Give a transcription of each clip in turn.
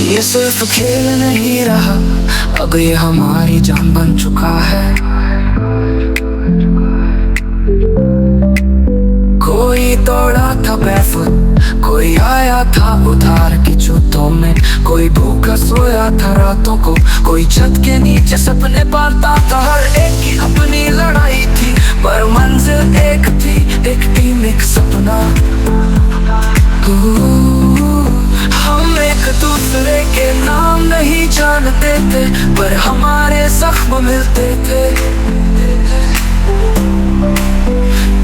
ये सिर्फ खेल नहीं रहा, अब ये हमारी जान बन चुका है। कोई दौड़ा था बैफुट, कोई आया था उधार की छुट्टों में, कोई भूखा सोया था रातों को, कोई छत के नीचे सपने पालता था। हर एक की अपनी लड़ाई थी, पर मंजिल एक थी, एक टीम एक सपना। हम एक दूसरे के नाम नहीं जानते थे, पर हमारे जख्म मिलते थे।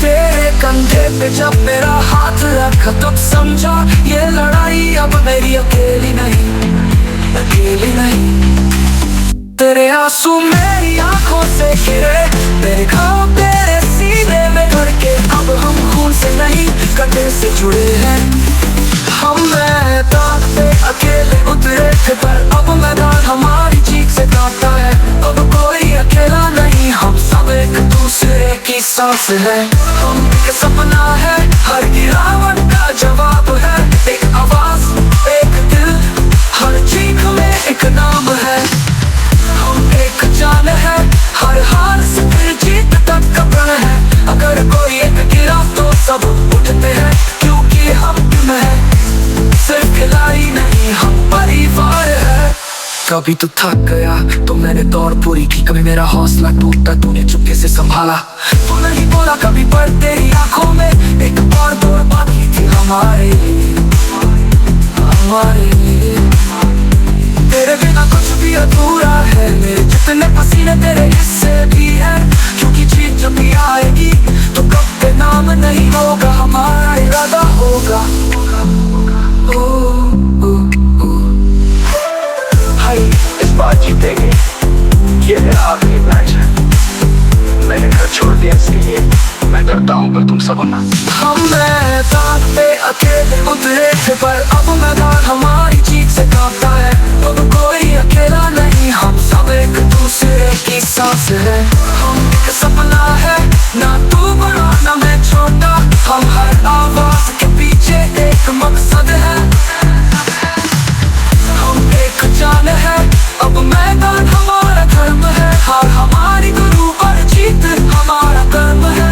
तेरे कंधे पे जब मेरा हाथ रखा तब समझा, ये लड़ाई अब मेरी अकेली नहीं, अकेली नहीं। तेरे आंसू मेरी आंखों से गिरे, तेरे घाव तेरे सीने में धड़के। अब हम खून से नहीं कंधे से जुड़े हैं। हम मैदान पे अकेले उतरे थे, पर अब मैदान हमारी चीख से कांपता है। अब कोई अकेला नहीं, हम सब एक दूसरे की सांस है। हम एक सपना है, हर गिरावट का जवाब है। एक आवाज, एक दिल, हर चीख में एक नाम है। हम एक जान है, हर हार से फिर जीत तक का प्रण है। अगर कोई एक गिरा तो सब उठते हैं, क्योंकि हम हैं सिर्फ खिलाड़ी नहीं, हम परिवार है। कभी तो थक गया तो मैंने दौड़ पूरी की, कभी मेरा हौसला टूटा तूने चुपके से संभाला। तू नहीं बोला कभी, पर तेरी आंखों में एक और दौड़ बाकी थी हमारे, हमारे। तेरे बिना कुछ भी अधूरा है, मेरे जितने पसीने तेरे हिस्से भी है। क्योंकि जीत जब भी आएगी तो कब के नाम नहीं होगा, हमारा इरादा होगा। भाई इस बार जीतेंगे, ये मेरा आखिरी मैच है। मैंने घर छोड़ दिया इसके लिए मैं डरता हूँ, पर तुम सब ना। हम मैदान पे अकेले उतरे थे, पर अब मैदान हमारी चीख से कांपता है। अब कोई अकेला नहीं, हम सब एक दूसरे की सांस है। हम एक सपना है, ना तू बड़ा ना मैं छोटा। हम हर आवाज के पीछे एक मकसद है। हम एक जान है, अब मैदान हमारा धर्म है। हार हमारी गुरु और जीत हमारा कर्म है।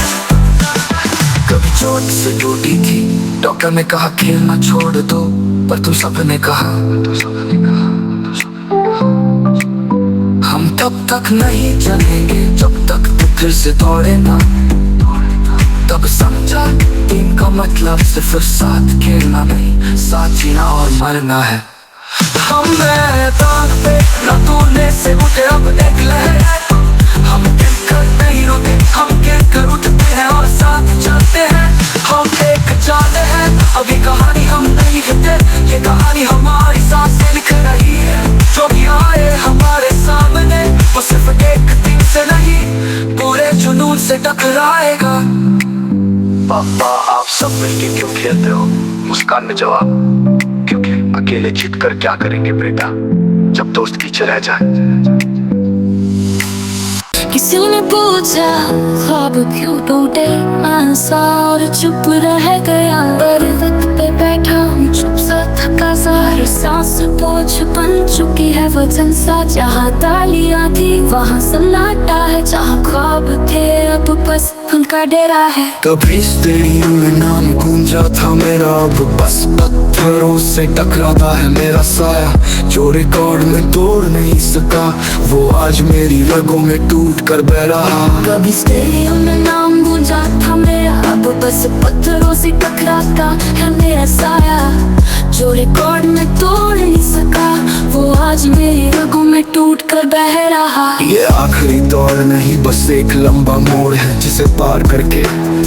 कभी चोट से टूटी थी, डॉक्टर ने कहा खेलना छोड़ दो, पर तुम सबने कहा, हम तब तक नहीं चलेंगे जब तक तू फिर से दौड़े ना। तब समझा टीम का मतलब सिर्फ साथ खेलना नहीं, साथ जीना और मरना है। हम मैदान पे ना तोड़ने से उठे अब एक लहर है। हम गिरकर नहीं रोते, हम गिरकर उठते हैं और साथ चलते हैं। हम एक जान है, अभी कहानी हम नहीं लिखते, ये कहानी हमारी सांसें लिख रही है। जो भी आए हमारे सामने वो सिर्फ एक टीम से नहीं, पूरे जुनून से टकराएगा। पापा आप सब मिलके क्यों खेलते हो? मुस्कान में जवाब, क्योंकि अकेले जीत कर क्या करेंगे बेटा, जब दोस्त पीछे रह जाए। किसी ने पूछा ख्वाब क्यों टूटे, मैं सार चुप रह गया। पर्वत पे बैठा हूँ चुप सा थका सा, हर सांस बोझ बन चुकी है वजन सा। जहाँ तालियां थी वहाँ सन्नाटा है, जहाँ ख्वाब थे अब बस उनका डेरा है। कभी स्टेडियम में नाम गूंजा था मेरा, अब बस पत्थरों से टकराता है मेरा साया। जो रिकॉर्ड में तोड़ नहीं सका वो आज मेरी रगों में टूट कर बह रहा। कभी स्टेडियम में नाम गूंजा था मेरा, अब बस पत्थरों से टकराता है मेरा साया। जो रिकॉर्ड में तोड़ नहीं सका वो आज मेरी रगों में टूट कर बह रहा। ये आखिरी दौर नहीं, बस एक लंबा मोड़ है जिसे पार करके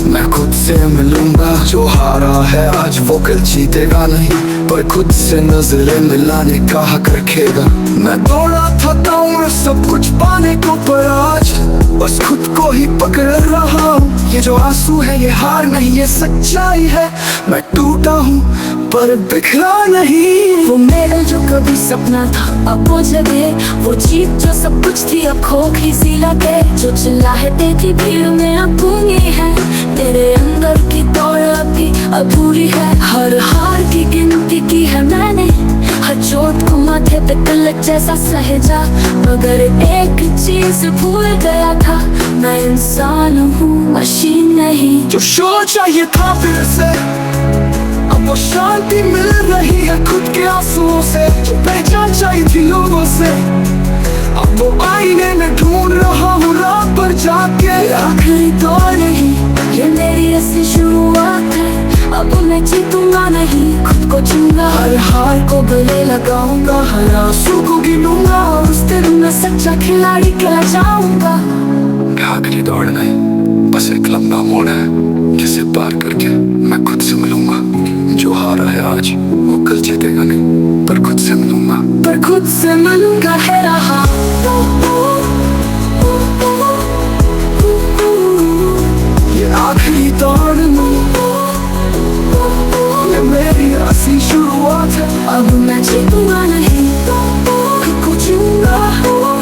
मैं खुद से मिलूंगा। जो हारा है आज वो कल जीतेगा नहीं, पर खुद से नजरें मिलाने का हक रखेगा। मैं दौड़ा था उम्र सब कुछ पाने को, पर आज बस खुद को ही पकड़ रहा हूँ। ये जो आंसू है ये हार नहीं, ये सच्चाई है। मैं टूटा हूँ पर बिखरा नहीं। वो मेरा जो कभी सपना था अब वो जगह, वो जीत जो सब कुछ थी अब खोखली सी लगे। जो चिल्लाते थी भीड़ में अब गूंगी है, तेरे अंदर की दौड़ अभी अधूरी है। हर हार की गिनती की है मैंने, हर चोट को माथे पे तिलक जैसा सहेजा। मगर एक चीज भूल गया था, मैं इंसान हूँ मशीन नहीं। जो शोर चाहिए था फिर से, अब वो शांति मिल रही है खुद के आंसुओं से। जो पहचान चाहिए थी लोगों से, अब वो आईने में ढूंढ रहा हूँ रात भर जाके। आखिरी दौर नहीं, ये मेरी ऐसी शुरुआत है। अब मैं जीतूंगा नहीं, खुद को चुनूंगा। हर हार को गले लगाऊंगा, हर आंसू को गिनूंगा, और उस दिन मैं सच्चा खिलाड़ी कह जाऊंगा। आखिरी दौड़ नहीं, बस एक लंबा मोड़ है जिसे पार करके मैं खुद से मिलूंगा। जो हारा है आज वो कल जीतेगा नहीं, पर खुद से मिलूंगा। पर खुद से मिलूंगा है रहा। ये आखिरी दौड़ नहीं, ये मेरी असली शुरुआत है। अब मैं जीतूंगा नहीं, खुद को चुनूंगा,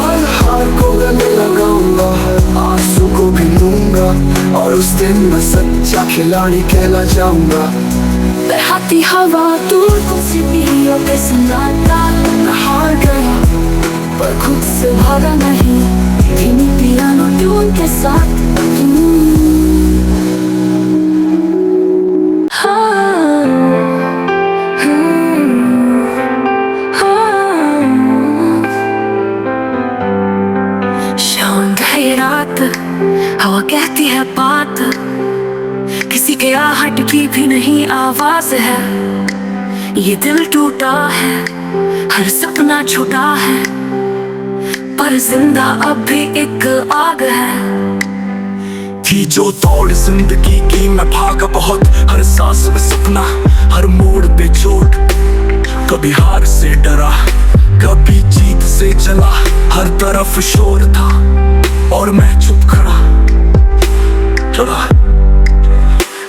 हर हार को गले लगाऊंगा, हर आंसू को गिनूंगा, और उस दिन मैं सच्चा खिलाड़ी कहला जाऊंगा। बहती हवा दूर को सीढ़ियों पे सुनाता। मैं हार गया पर खुद से भागा नहीं, धीमी पियानो ट्यून के साथ। शाम गई रात, हवा कहती है बात, किसी के आहट की भी नहीं आवाज है। ये दिल टूटा है, हर सपना छूटा है, पर जिंदा अब भी एक आग है। थी जो दौड़ जिंदगी की मैं भागा बहुत, हर सांस में सपना, हर मोड़ पे चोट। कभी हार से डरा, कभी जीत से चला, हर तरफ शोर था और मैं चुप खड़ा चला।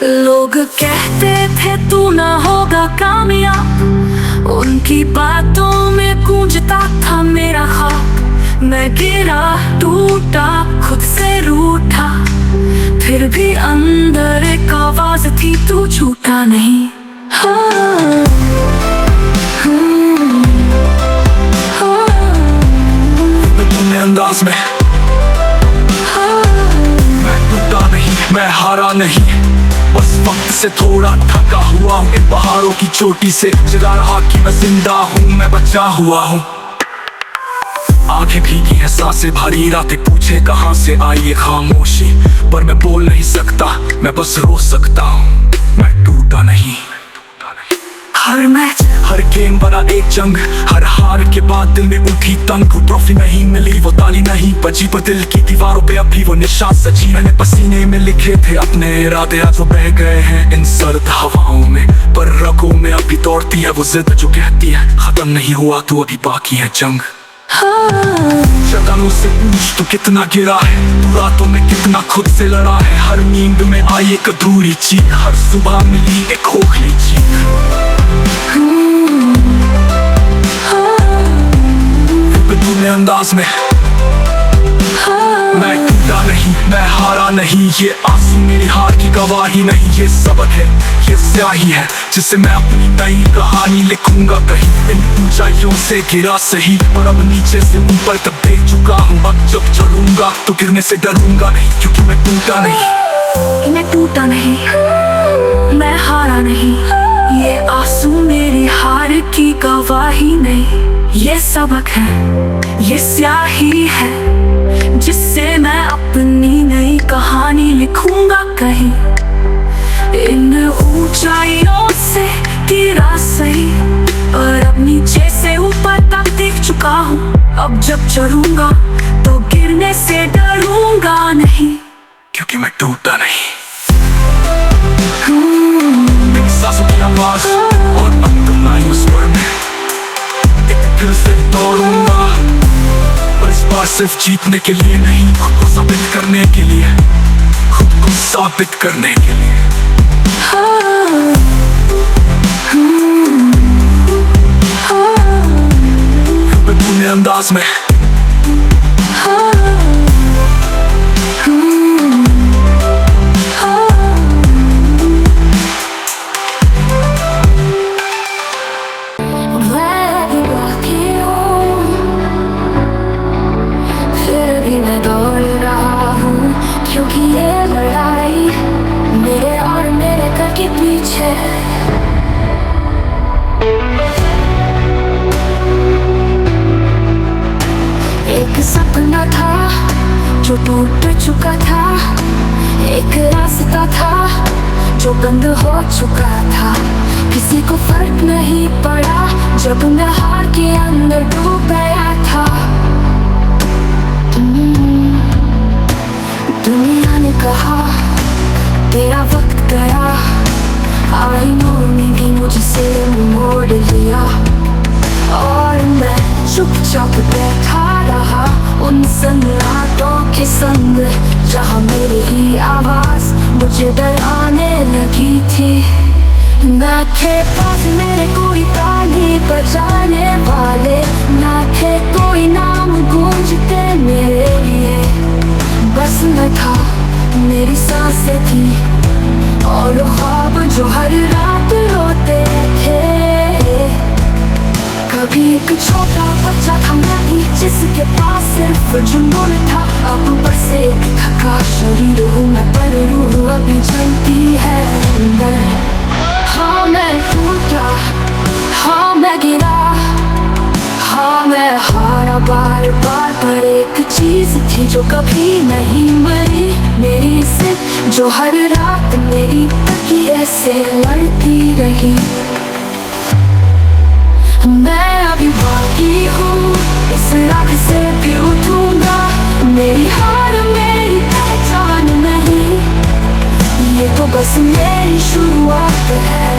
लोग कहते थे तू ना होगा कामयाब, उनकी बातों में गूंजता था मेरा ख्वाब। मैं गिरा टूटा खुद से रूठा, फिर भी अंदर एक आवाज थी तू झूठा नहीं। अपने अंदाज में मैं टूटा नहीं, मैं हारा नहीं, बस वक्त से थोड़ा थका हुआ हूँ। इन पहाड़ों की चोटी से जगा रहा कि मैं जिंदा हूँ, मैं बचा हुआ हूँ। आंखें भीगी हैं, सांसें भारी, रातें पूछे कहाँ से आई ये खामोशी। पर मैं बोल नहीं सकता, मैं बस रो सकता हूँ। मैं टूटा नहीं। हर मैच, हर गेम बना एक जंग, हर हार के बाद दिल में उठी तंग। ट्रॉफी नहीं मिली, वो ताली नहीं बजी, पर दिल की दीवारों पे अभी वो निशान सजी। मैंने पसीने में लिखे थे अपने इरादे, आज वो बह गए हैं इन सर्द हवाओं में। पर रगों में अभी दौड़ती है वो जिद जो कहती है खत्म नहीं हुआ तो अभी बाकी है जंग। शैतानों से पूछ तू कितना गिरा है, तू रातों में कितना खुद से लड़ा है। हर नींद में आई एक अधूरी चीख, हर सुबह मिली एक खोखली चीख। तूने अंदाज में मैं टूटा नहीं, मैं हारा नहीं। ये आंसू मेरी हार की गवाही नहीं, ये सबक है, ये स्याही है जिससे मैं अपनी नई कहानी लिखूंगा कहीं। इन ऊंचाइयों से गिरा सही, और अब नीचे से ऊपर तक देख चुका हूँ। अब जब चढ़ूंगा तो गिरने से डरूंगा नहीं, क्योंकि मैं टूटा नहीं। मैं टूटा नहीं, मैं हारा नहीं। ये आंसू मेरी हार की गवाही नहीं, ये सबक है, ये स्याही है जिससे मैं अपनी नई कहानी लिखूंगा कहीं। इन ऊंचाइयों से गिरा सही, और अब नीचे से ऊपर तक देख चुका हूँ। अब जब चढ़ूंगा तो गिरने से डरूंगा नहीं, क्योंकि मैं टूटा नहीं। सांसों की आवाज और अंतर्नाई स्वर में फिर से दौड़ूंगा, पर इस बार सिर्फ जीतने के लिए नहीं, खुद को साबित करने के लिए, खुद को साबित करने के लिए। अंदाज में। क्योंकि ये लड़ाई मेरे और मेरे घर के पीछे है। एक सपना था जो टूट चुका था, एक रास्ता था जो बंद हो चुका था। किसी को फर्क नहीं पड़ा जब मैं हार के अंदर डूब गया था। दुनिया ने कहा तेरा वक्त गया, आई ने मुझसे मोड़ लिया और मैं चुपचाप बैठा रहा उन सन्नाटों के संग, जहाँ मेरी ही आवाज मुझे डराने लगी थी। ना थे पास मेरे कोई ताली बजाने वाले, ना थे कोई नाम गूंजते मेरे लिए। बस मैं था, मेरी सांसें थी और ख्वाब जो हर रात रोते थे। कभी एक छोटा बच्चा था मैं ही, जिसके पास सिर्फ जुनून था। अब बस एक थका शरीर हूँ मैं, पर रूह अभी जलती है अंदर। हाँ मैं टूटा, हाँ मैं गिरा, हाँ मैं हारा बार बार, पर एक चीज थी जो कभी नहीं मरी मेरी से, जो हर रात मेरी तकिए से लड़ती रही। मैं अभी बाकी हूँ, इस रात से भी उठूंगा। मेरी हार मेरी पहचान नहीं, ये तो बस मेरी शुरुआत है।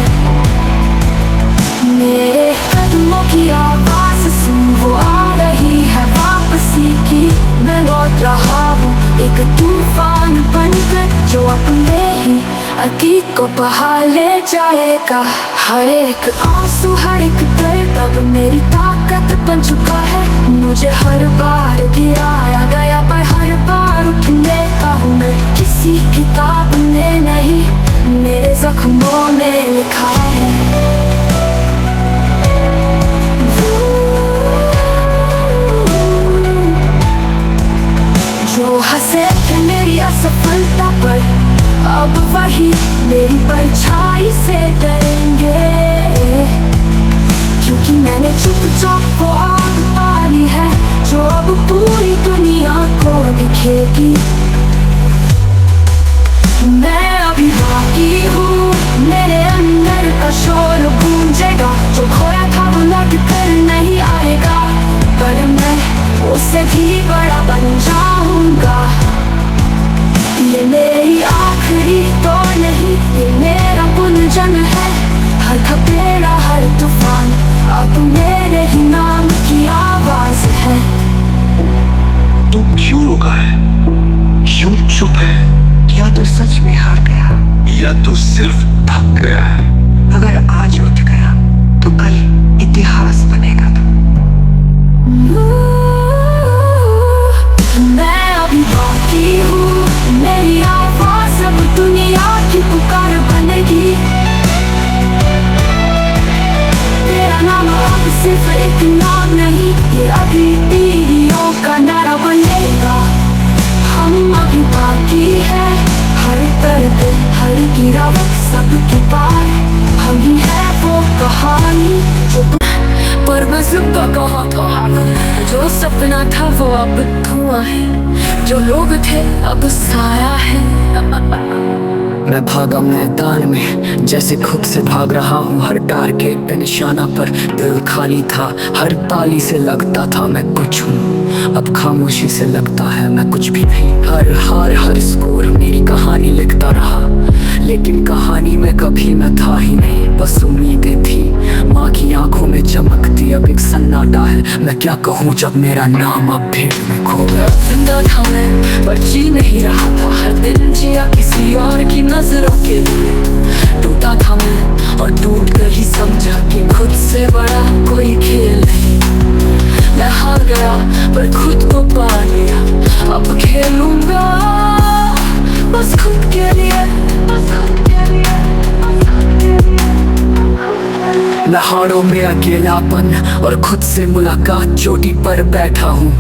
मेरे कदमों की आवाज सुन, वो आ रही है वापसी की। मैं लौट रहा हूँ एक तूफान बनकर, जो अपने ही अतीत को बहा ले जाएगा। हर एक आंसू हर एक दर्द अब मेरी ताकत बन चुका है। मुझे हर बार गिराया गया पर हर बार उठने का हूँ मैं। किसी किताब ने नहीं, मेरे जख्मों में लिखा है। जो हंसे थे मेरी असफलता पर, अब वही मेरी परछाई से डरेंगे। क्योंकि मैंने चुपचाप वो आग पाली है, जो अब पूरी दुनिया को दिखेगी। मैं अभी बाकी हूँ, मेरे अंदर का शोर गूंजेगा। जो खोया था वो लौट कर नहीं आएगा, पर मैं उससे भी बड़ा बन जाऊंगा। ये मेरी आखिरी तो नहीं, ये मेरा पुनर्जन्म है। हर थपेड़ा हर तूफान अब मेरे ही नाम की आवाज है। तू क्यों रुका है, क्यों चुप है? या तो सच में हार गया, या तो सिर्फ थक गया है। अगर आज उठ गया तो कल इतिहास बनेगा। मैं अभी बाकी हूँ, मेरी आवाज अब दुनिया की पुकार बनेगी। तेरा नाम अब सिर्फ एक नाम नहीं, ये अभी पीढ़ियों का नारा बनेगा। हम अभी बाकी है, हर दर्द हर गिरावट सबके पार। हम ही है वो कहानी जो, पर मैं जिंदा कहाँ था। जो सपना था वो अब धुआं है, जो लोग थे अब साया है। मैं भागा मैदान में जैसे खुद से भाग रहा हूँ। हर टारगेट पे निशाना पर दिल खाली था। हर ताली से लगता था मैं कुछ हूँ, अब खामोशी से लगता है मैं कुछ भी नहीं। हर हार हर स्कोर मेरी कहानी लिखता रहा, लेकिन कहानी में कभी मैं था ही नहीं। बस उम्मीदें थी, माँ की आंखों में चमकती अब एक सन्नाटा है। मैं क्या कहूँ जब मेरा नाम अब भीड़ में खो गया। जिंदा था मैं पर जी नहीं रहा था, हर दिन जिया किसी और की नजरों के लिए। टूटा था मैं और टूट कर ही समझा कि खुद से बड़ा कोई खेल नहीं। मैं हार गया पर खुद को पा लिया। अब खेलूंगा बस खुद के लिए, बस खुद के लिए, बस खुद के लिए। लहाड़ों में अकेलापन और खुद से मुलाकात, चोटी पर बैठा हूँ।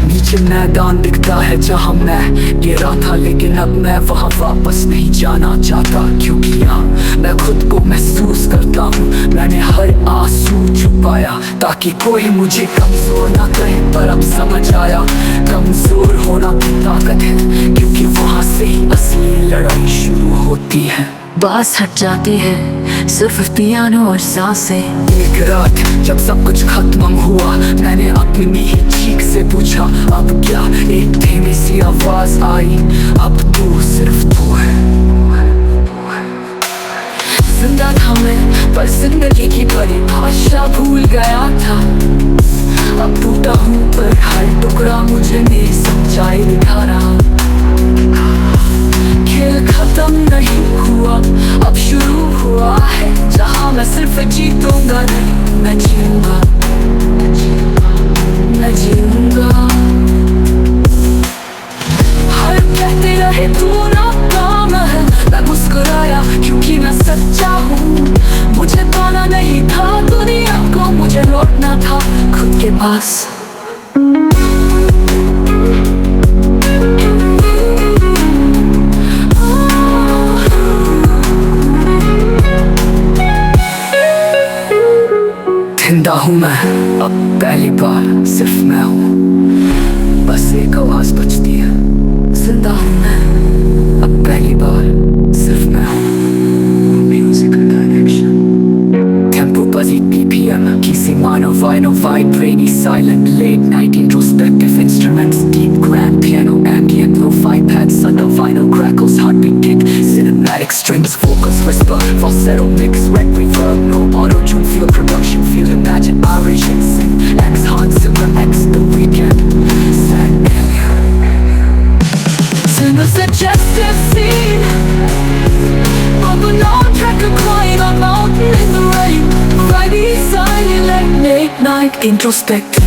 नीचे मैदान दिखता है जहाँ मैं गिरा था, लेकिन अब मैं वहाँ वापस नहीं जाना चाहता। क्योंकि यहाँ मैं खुद को महसूस करता हूँ। मैंने हर आंसू छुपाया ताकि कोई मुझे कमजोर ना कहे, पर अब समझ आया कमजोर होना भी ताकत है, क्योंकि वहाँ से ही असली लड़ाई शुरू होती है। बास हट जाती है सिर्फ पियानो और सांसें। एक रात जब सब कुछ खत्म हुआ, मैंने अपनी ही चीख से पूछा अब क्या। एक धीमी सी आवाज आई, अब तू सिर्फ तू है। जिंदा था मैं पर जिंदगी की परिभाषा भूल गया था। अब टूटा हूँ पर हर टुकड़ा मुझे नई सच्चाई दिखा रहा। खेल खत्म नहीं हुआ, अब शुरू हुआ है, जहाँ मैं सिर्फ जीतूंगा नहीं, मैं जीऊंगा, मैं जीऊंगा। हर कहते रहे तू नाकाम है, मैं मुस्कुराया क्योंकि मैं सच्चा हूँ। मुझे पाना नहीं था दुनिया को, मुझे लौटना था खुद के पास। जिंदा हूँ मैं अब पहली बार, सिर्फ मैं हूँ। बस एक आवाज बजती है, जिंदा हूँ मैं अब पहली बार, सिर्फ मैं हूँ। Musical direction, tempo buzzy BPM, किसी मानो vinyl vibrating silent late night introspective instruments, deep grand piano ambient lo-fi pads, subtle vinyl crackles, heartbeat kick, cinematic strings, vocals whisper, falsetto mix, red reverb, no auto-tune, feel production, feel imagine, Irish sing, X Hans Zimmer, X The Weeknd, sad alien. in a suggestive scene of an old track of crying on mountain in the rain. Friday silent late night introspective.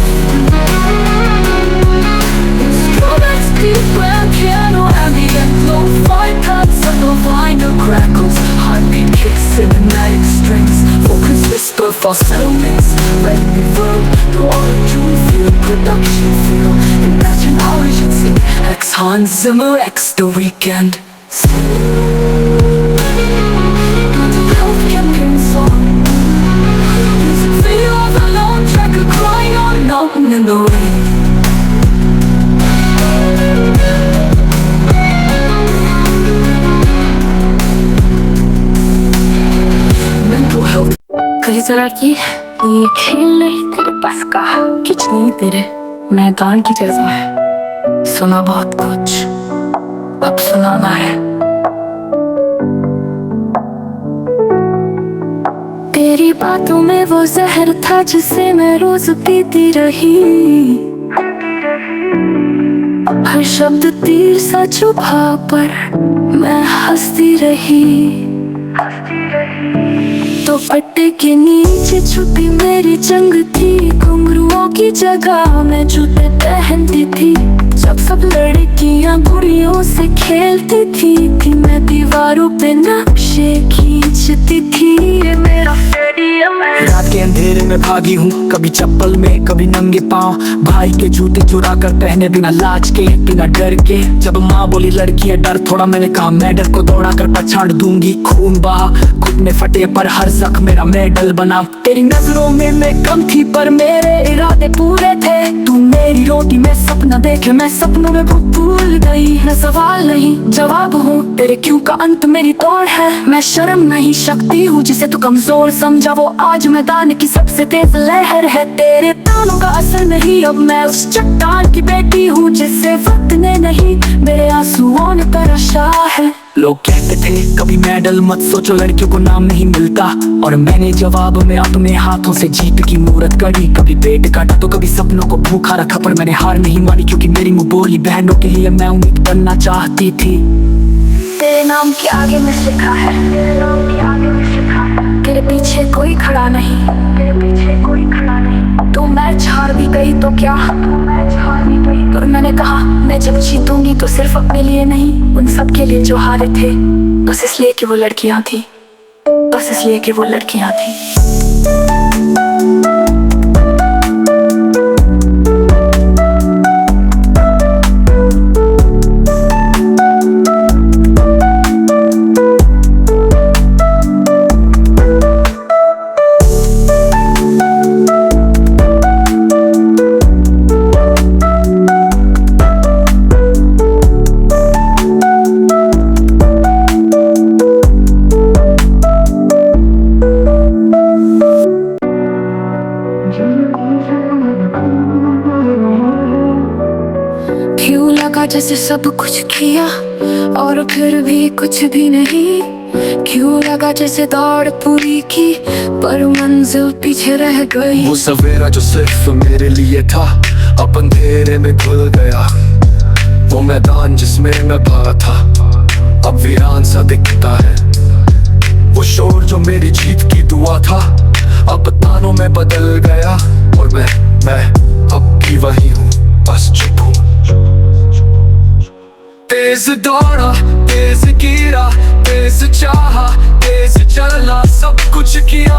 Instruments deep grand piano ambient lo-fi pads and the vinyl crackles, heartbeat kicks, cinematic strings, focus whisper, falsetto mix, red reverb, no auto-tune, feel production, feel imagine how we should sing. X Hans Zimmer, X The Weeknd. Music video of a lone tracker crying on a mountain in the rain. Mental health. कई तरह की ये खेल नहीं तेरे पास का, खिंचनी तेरे मैदान की जैसा है। सुना बहुत कुछ, अब सुनाना है। तेरी बातों में वो जहर था जिसे मैं रोज पीती रही। हर शब्द तीर सा चुभा पर मैं हंसती रही। तो पट्टे के नीचे छुपी मेरी जंग थी, घुंघरुओं की जगह मैं जूते पहनती थी। जब सब लड़कियां बुढ़ियों से खेलती थी मैं दीवारों पे नक्शे खींचती थी। ये मेरा स्टेडियम है। रात के अंधेरे में भागी हूँ, कभी चप्पल में कभी नंगे पाँव, भाई के जूते चुरा कर पहने बिना लाज के बिना डर के। जब माँ बोली लड़की है डर थोड़ा, मैंने कहा मैं डर को दौड़ा कर पछाड़ दूंगी। खून बहा घुटने फटे पर हर जख्म मेरा मेडल बना। तेरी नजरों में मैं कम थी पर मेरे इरादे पूरे थे। तू मेरी रोटी में सपना देखे, मैं सपनों में भूल गई। मैं सवाल नहीं जवाब हूँ तेरे क्यों का अंत मेरी तोड़ है। मैं शर्म नहीं शक्ति हूँ जिसे तू कमजोर समझा, वो आज मैदान की सबसे तेज लहर है। तेरे तानों का असर नहीं, अब मैं उस चट्टान की बेटी हूँ जिसे वक्त ने नहीं मेरे आंसुओं ने तराशा है। लोग कहते थे कभी मेडल मत सोचो, लड़कियों को नाम नहीं मिलता, और मैंने जवाब में अपने हाथों से जीत की मूरत गढ़ी। कभी पेट काटा तो कभी सपनों को भूखा रखा, पर मैंने हार नहीं मानी क्योंकि मेरी मुँह बोली बहनों के लिए मैं उम्मीद बनना चाहती थी। तेरे नाम के आगे में लिखा है, तेरे नाम के आगे में लिखा है। तेरे पीछे कोई खड़ा नहीं, तो मैं हार भी गई तो क्या, और मैंने कहा मैं जब जीतूंगी तो सिर्फ अपने लिए नहीं, उन सब के लिए जो हारे थे, बस इसलिए कि वो लड़कियां थी, बस इसलिए कि वो लड़कियां थी। क्यों लगा जैसे सब कुछ किया और फिर भी कुछ भी नहीं, क्यों लगा जैसे दौड़ पूरी की पर मंजिल पीछे रह गई। वो सवेरा जो सिर्फ मेरे लिए था अब अंधेरे में घुल गया, वो मैदान जिसमें मैं भागा था अब वीरान सा दिखता है, वो शोर जो मेरी जीत की दुआ था अब तानों में बदल गया, और मैं अब भी वही हूँ, बस चुप हूँ। तेज दौड़ा, तेज गिरा, तेज चाहा, तेज चला, सब कुछ किया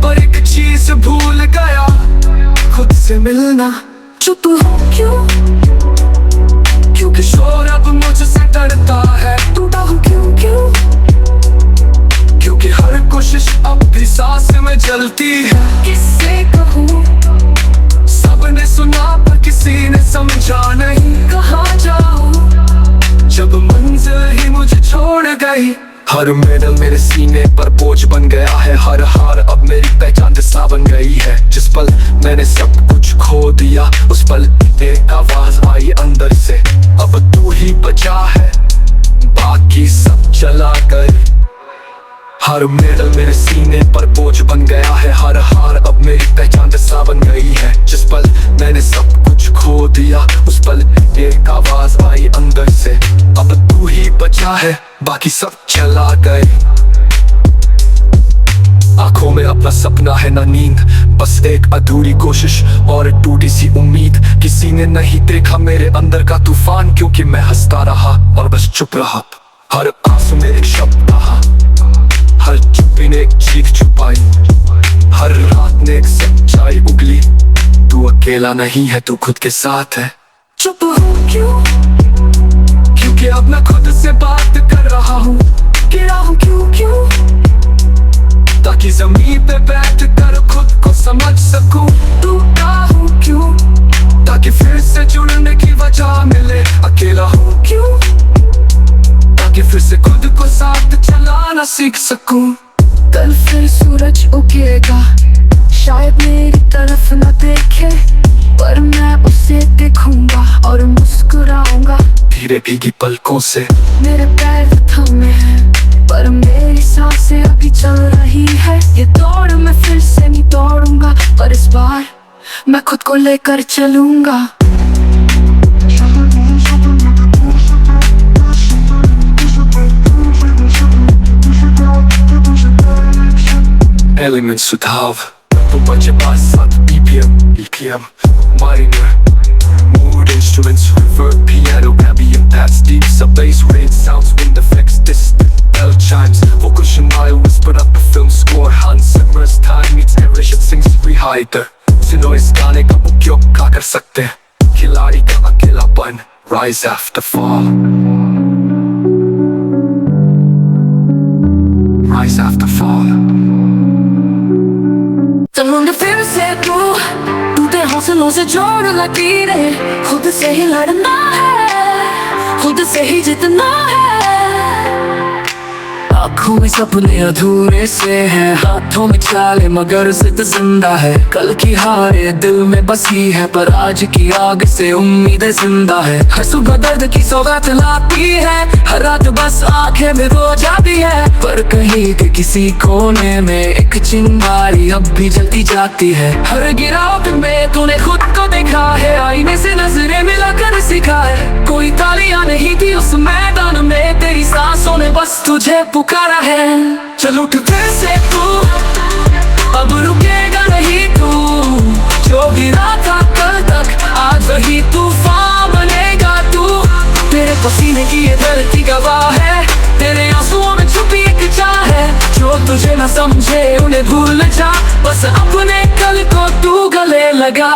पर एक चीज भूल गया, खुद से मिलना। चुप हो क्यों, क्योंकि शोर अब मुझसे डरता है, टूटा हूँ क्यों, क्योंकि हर कोशिश अब भी सांस में जलती है। किससे कहूँ, सबने सुना पर किसी ने समझा नहीं, कहाँ जाऊँ जब मंजिल ही मुझे छोड़ गई। हर मेडल मेरे सीने पर बोझ बन गया है, हर हार अब मेरी पहचान दिशा बन गई है। जिस पल मैंने सब कुछ खो दिया उस पल एक आवाज आई अंदर से, अब तू ही बचा है, बाकी सब चला गए। हर मेडल मेरे सीने पर बोझ बन गया है, हर हार अब मेरी पहचान दिशा बन गई है। जिस पल मैंने सब कुछ खो दिया उस पल एक आवाज आई अंदर से, अब तू ही बचा है, बाकी सब चला गए। आंखों में अपना सपना है ना नींद, बस एक अधूरी कोशिश और टूटी सी उम्मीद। किसी ने नहीं देखा मेरे अंदर का तूफान, क्योंकि मैं हंसता रहा और बस चुप रहा। हर आंसू में एक शब्द रहा, हर चुप्पी ने एक चीख छुपाई, हर रात ने एक सच्चाई उगली, तू अकेला नहीं है, तू खुद के साथ है। चुप हो क्यों, क्योंकि अब मैं खुद से बात कर रहा हूँ, गिरा हूँ क्यों, ताकि जमीन पे बैठ कर खुद को समझ सकूं। टूटा हूँ क्यों, ताकि फिर से जुड़ने की वजह मिले। अकेला हूँ क्यों, ताकि फिर से खुद को साथ चलाना सीख सकूं। कल फिर सूरज उगेगा, शायद मेरी तरफ न देखे पर मैं उसे देखूंगा और मुस्कुराऊंगा। धीरे भीगी पलकों से मेरे पैर थमे हैं पर मेरी सांसें अभी चल रही है। ये दौड़ मैं फिर से नहीं दौड़ूंगा, पर इस बार मैं खुद को लेकर चलूंगा। Element सुधाव तो बचे 5-7 BPM minor mood instruments, reverb, piano, ambient, that's deep, sub bass, range sounds, wind effects, distant bell chimes, vocal Chanel whisper up a film score, Hans Zimmer's time meets everything sings free hider। सुनो इस गाने का उपयोग क्या कर सकते हैं, खिलाड़ी का अकेलापन, rise after fall, rise after fall। चलूंगा फिर से टूटे हौसलों से जोड़ लकीरें, खुद से ही लड़ना है, खुद से ही जीतना है। आँखों में सपने अधूरे से हैं, हाथों में चाले मगर जिद जिंदा है। कल की हारे दिल में बसी है पर आज की आग से उम्मीदें जिंदा है। हर सुबह दर्द की सौगात लाती है, हर रात बस आंखें में रो जाती है, पर कहीं के किसी कोने में एक चिंगारी अब भी जलती जाती है। हर गिरावट में तूने खुद को देखा है, आईने से नजरें मिलाकर सीखा है। कोई तालियां नहीं थी उस मैदान में, तेरी सांसों ने बस तुझे पुकारा है। चल उठ फिर से तू जीने की ये धरती गवाह है, तेरे आंसुओं में छुपी एक चाह है। जो तुझे न समझे उन्हें भूल जा, बस अपने कल को तू गले लगा।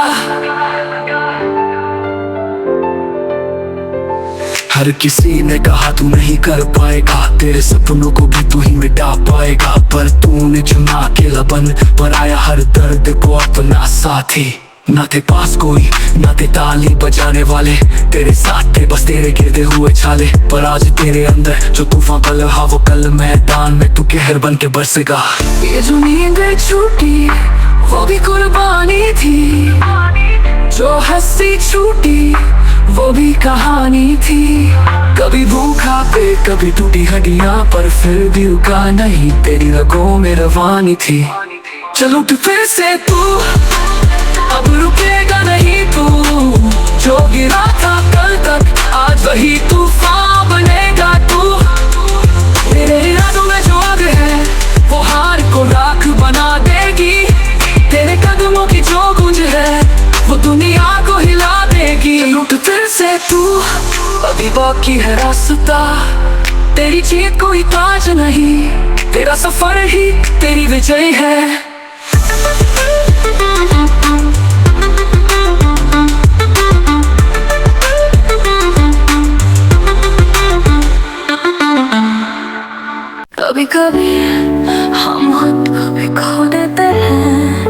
हर किसी ने कहा तू नहीं कर पाएगा, तेरे सपनों को भी तू ही मिटा पाएगा, पर तूने चुना अकेला बन पर आया हर दर्द को अपना साथी। ना थे पास कोई, ना थे ताली बजाने वाले, तेरे साथ थे बस तेरे गिरते हुए छाले। पर आज तेरे अंदर जो तूफान कल रहा वो कल मैदान में तू कहर बन के बरसेगा। ये जो नींदें छूटी वो भी कुर्बानी थी, जो हंसी छूटी वो भी कहानी थी। कभी भूखा पे कभी टूटी हड्डियां, पर फिर भी रुका नहीं, तेरी रगों में रवानी थी। चलो तू फिर से तू, अब रुकेगा नहीं तू। जो गिरा था कल तक आज वही तूफान बनेगा तू। तेरे इरादों में जो आग है वो हार को राख बना देगी, तेरे कदमों की जो गूंज है वो दुनिया को हिला देगी। लुट फिर से तू, अभी बाकी है रास्ता, तेरी जीत कोई ताज नहीं, तेरा सफर ही तेरी विजय है। कभी कभी हम खुद को भी खो देते हैं,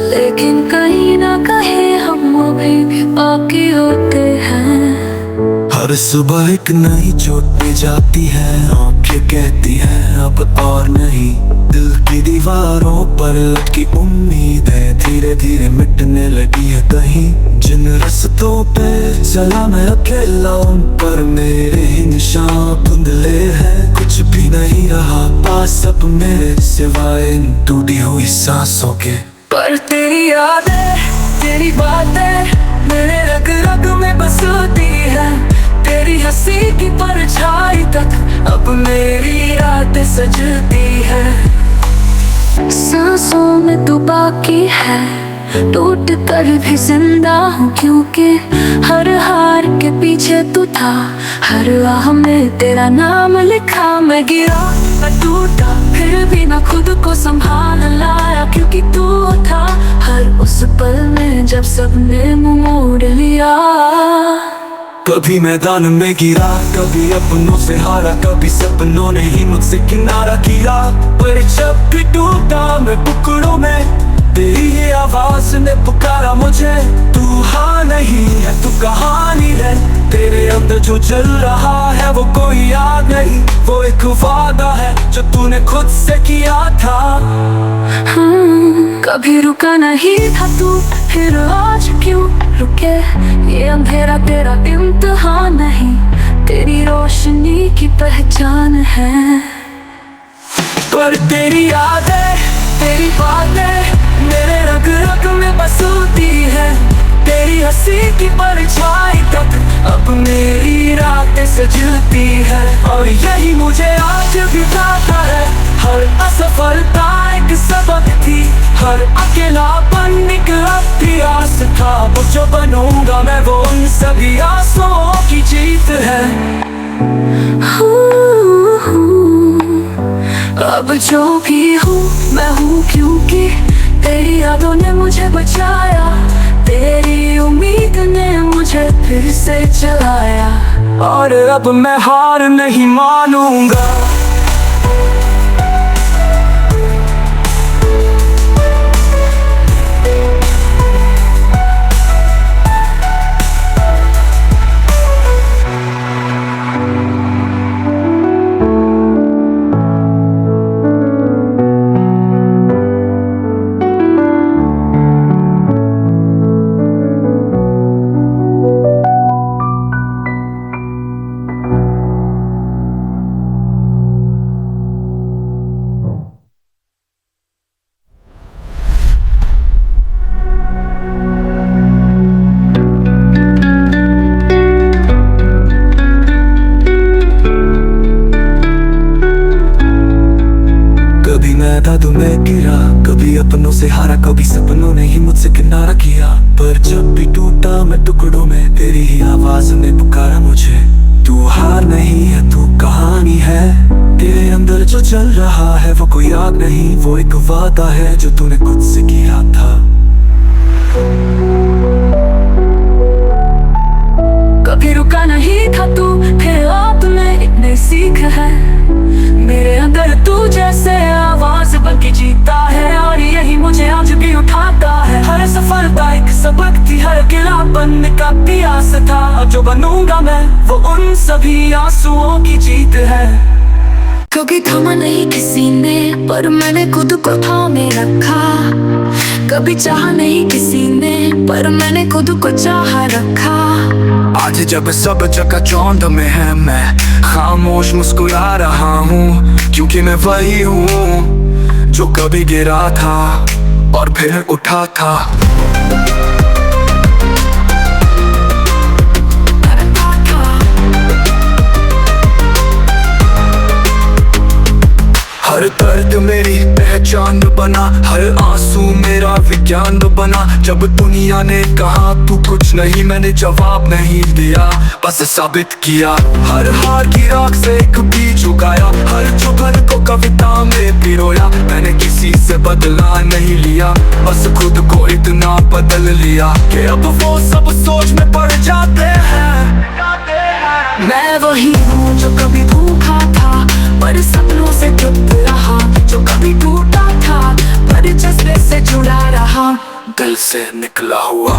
लेकिन कहीं ना कहीं हम अभी भी बाकी होते हैं। हर सुबह एक नई चोट पे जाती है, आंखें कहती हैं अब और नहीं। दिल की दीवारों पर लटकी उम्मीदें धीरे धीरे मिटने लगी है कहीं। जिन रास्तों पे चला मैं अकेला, उन पर मेरे ही निशान धुंधले हैं। कुछ भी नहीं रहा पास अब मेरे सिवाय इन टूटी हुई सांसों के। पर तेरी यादें, तेरी बातें मेरे रग रग में बसती है, तेरी हंसी की परछाई तक अब मेरी रातें सजती है। सांसों में तू बाकी है, टूट कर भी जिंदा हूँ, क्योंकि हर हार के पीछे तू था, हर राह में तेरा नाम लिखा। मैं गिरा मैं टूटा फिर भी ना खुद को संभाल लाया, क्योंकि तू था हर उस पल में जब सबने मुंह मोड़ लिया। कभी मैदान में गिरा, कभी अपनों से हारा, कभी सपनों ने ही मुझसे किनारा किया। पर जब भी टूटा मैं टुकड़ों में, तेरी ही आवाज ने पुकारा मुझे। तू हाँ नहीं है तू कहानी है, तेरे अंदर जो चल रहा है वो कोई याद नहीं, वो एक वादा है जो तूने खुद से किया था। कभी रुका नहीं था तू, फिर आज क्यों रुके? ये अंधेरा तेरा इम्तिहान नहीं, तेरी रोशनी की पहचान है। पर तेरी यादें, तेरी बातें मेरे रग रग में बसती है, तेरी हंसी की परछाई तक अब मेरी रातें सजती है। और यही मुझे आज भी बताता है, हर असफलता एक सबक थी, हर अकेलापन एक अभ्यास था। वो जो बनूंगा मैं वो उन सभी आंसुओं की जीत है। अब जो भी हूँ मैं हूँ, क्योंकि तेरी यादों ने मुझे बचाया, तेरी उम्मीद ने मुझे फिर से चलाया। और अब मैं हार नहीं मानूंगा। था मैं गिरा, कभी अपनों से हारा, कभी सपनों ने ही मुझसे किनारा किया। पर जब भी टूटा मैं टुकड़ों में, तेरी ही आवाज ने पुकारा मुझे। वो कोई आग नहीं, वो एक वादा है जो तूने खुद से किया था। कभी रुका नहीं था तू, फिर अब में इतने सीख है। मेरे अंदर तू जैसे आवाज बन के जीता है, और यही मुझे आज भी उठाता है। हर सफलता एक सबक थी, हर गिला बनने का प्यास था। अब जो बनूंगा मैं वो उन सभी आंसुओं की जीत है। कभी थामा नहीं किसी ने, पर मैंने खुद को थामे रखा। कभी चाहा नहीं किसी ने, पर मैंने खुद को चाहा रखा। आज जब सब जगह चौंध में है, मैं खामोश मुस्कुरा रहा हूँ, क्योंकि मैं वही हूँ जो कभी गिरा था और फिर उठा था। हर दर्द मेरी पहचान बना, हर आंसू मेरा विज्ञान बना। जब दुनिया ने कहा तू कुछ नहीं, मैंने जवाब नहीं दिया, बस साबित किया। हर हार की राख से एक बीज उगाया, हर चुभन को कविता में पिरोया। मैंने किसी से बदला नहीं लिया, बस खुद को इतना बदल लिया कि अब वो सब सोच में पड़ जाते हैं। मैं वही हूँ जो कभी भूखा था, पर सपनों से चुप रहा। जो कभी टूटा था, पर जज्बे से जुड़ा रहा। दिल से निकला हुआ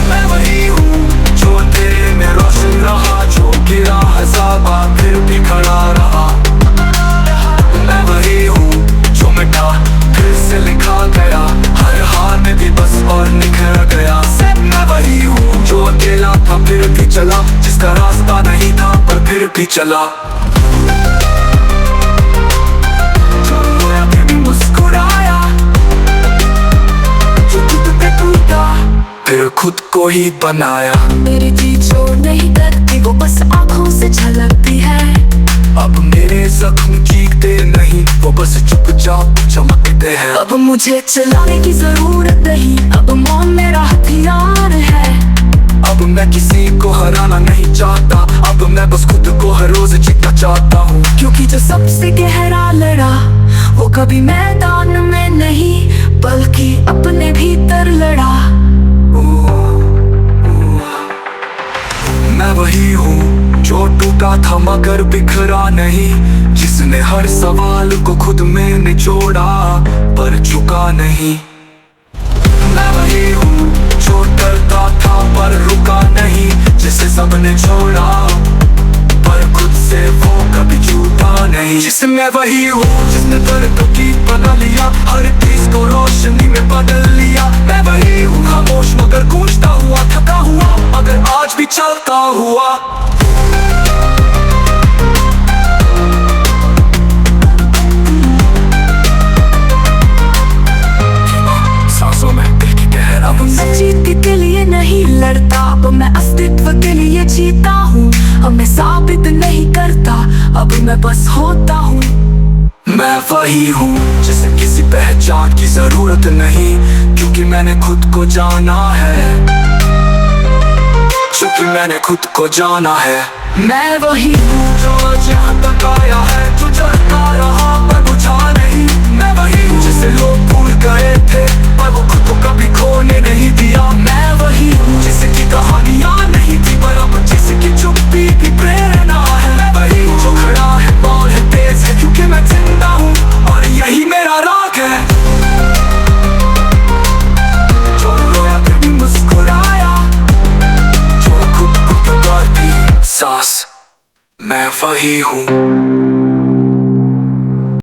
मैं वही हूँ जो तेरे में रोशन रहा, जो गिरा हजार बार फिर भी खड़ा रहा। मैं वही हूँ जो मिटा फिर से लिखा गया, हर हार में भी बस और निखर गया। मैं वही हूँ जो अकेला था फिर भी चला, जिसका रास्ता नहीं था पर फिर भी चला। मुस्कुराया जो खुद पे टूटा, फिर खुद को ही बनाया। मेरी जी जोड़ नहीं करती, वो बस आँखों से झलकती है। अब मेरे जख्म चीखते नहीं, वो बस चुपचाप चमकते हैं। अब मुझे चलाने की जरूरत नहीं, अब मौन मेरा हथियार है। अब मैं किसी को हराना नहीं चाहता, अब मैं बस खुद को हर रोज जीतना चाहता हूँ। क्योंकि जो सबसे गहरा लड़ा, वो कभी मैदान में नहीं, बल्कि अपने भीतर लड़ा। मैं वही हूँ जो टूटा था मगर बिखरा नहीं, जिसने हर सवाल को खुद में निचोड़ा पर झुका नहीं। मैं वही हूँ जो डरता था पर रुका नहीं, जिसे सबने छोड़ा पर खुद से वो कभी झूठा नहीं। जिसमें वही हूँ जिसने दर्द को गीत बना लिया, हर चीज को रोशनी में बदल लिया। मैं वही हूँ खामोश मगर गूंजता हुआ, थका हुआ मगर आज भी चलता हुआ। सांसों में दिल की गहरा। अब मैं जीत के लिए नहीं लड़ता, अब मैं अस्तित्व के लिए जीता हूँ। अब मैं साबित नहीं करता, अब मैं बस होता हूँ। मैं वही हूँ जिसे किसी पहचान की जरूरत नहीं, क्योंकि मैंने खुद को जाना है, क्योंकि मैंने खुद को जाना है। मैं वही हूँ जो आज यहाँ तक आया है, जो चलता रहा पर बुझा नहीं। मैं वही हूँ जिसे लोग भूल गए थे, पर वो खुद को कभी खोने नहीं दिया। मैं वही हूँ जिसकी कहानियाँ नहीं थी, पर अब जिसकी चुप्पी की प्रेरणा है। मैं वही हूँ जो खड़ा है, मौन है, तेज है, क्योंकि मैं जिंदा हूँ और यही मेरा राग है। जो रोया फिर भी मुस्कुराया, जो खुद को पुकारती सांस, मैं वही हूँ।